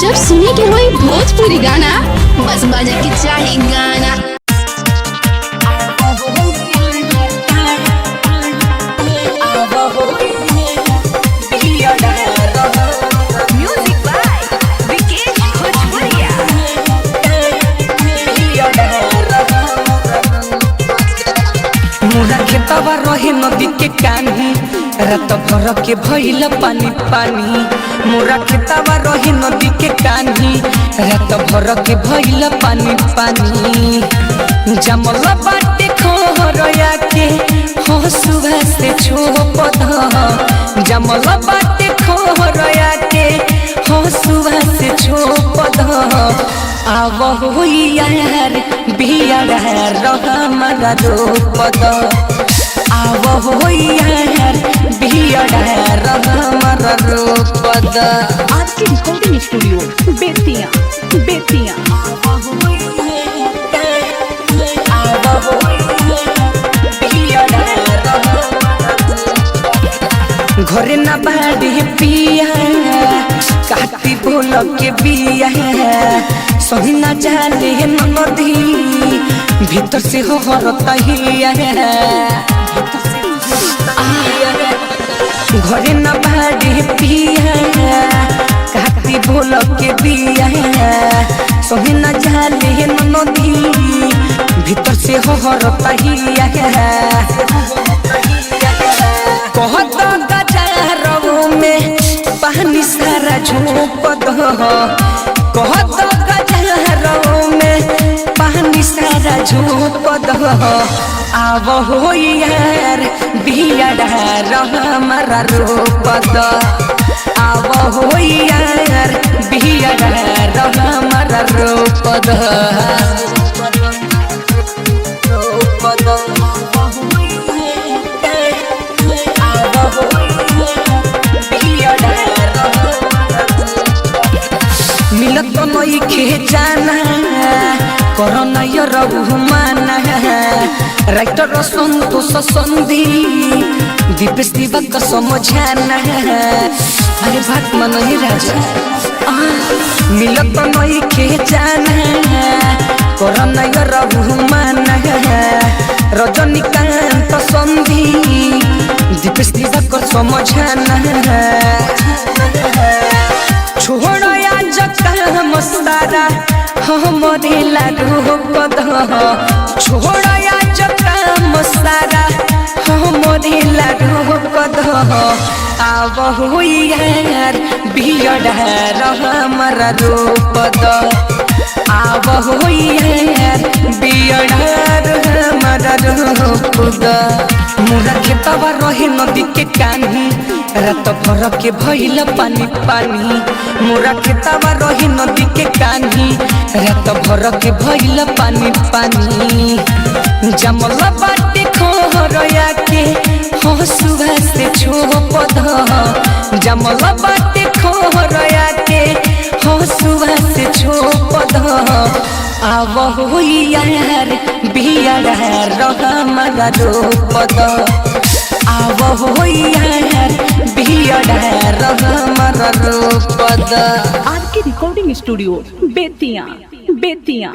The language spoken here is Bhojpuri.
जब सुने के होई भोजपुरी गाना बस बजे के चाही गाना। मोरा खेतवा रहे नदी के कान्ही रात भर के भइल पानी पानी। मोरा खेतवा रहे नदी के कान्ही रात भर के भइल पानी पानी। जमल बाटे खोरया के हंसुआ से छोप द। जमल बाटे खोरया के हंसुआ से छोप द। आव हो यार बिया हमारा रोप द। आव हो यार बिया हमारा रोप द। आज की रिकॉर्डिंग स्टूडियो बेतिया बेतिया। घरे न बाड़ी पिया काटी बोल के बिया सही न जाले नदी भीतर से हो हरतहिया। घरे न बाड़ी पिया काटी बोल के बिया सही न जाले नदी भीतर से हो हरतहिया। कहत गजारों में पानी सारा झोंक दो। कहत गजारों में पानी सारा झोंक दो। आव हो यार बिया हमारा रोप द। आव हो यार बिया हमारा रोप द। मिलत नई खे जाना करना रघुमाना। राइटर संतोष संधि दीपेश दिवक समझाना। अरे बात मन राजा मिलत नई खे जाना करना रघुमाना। रजनीकांत संधि दीपेश दिवक समझाना। छोड़ आज काम सारा हमरे रोप द। छोड़ आज काम सारा हमरे रोप द। आव हो यार बिया हमारा रोप द। आव हो यार बिया हमारा रोप द। मोरा खेतवा रहे नदी के कान्ही रात भर के भइल पानी पानी। मोरा खेतवा रहे नदी के कान्ही रात भर के भइल पानी पानी। जमल बाटे खोरया के हंसुआ से छोप द। जमल बाटे खोरया के हंसुआ से छोप द। आव हो यार बिया हमारा रोप द। आव हो यार बिया हमारा रोप द। आज की रिकॉर्डिंग स्टूडियो बेतिया बेतिया।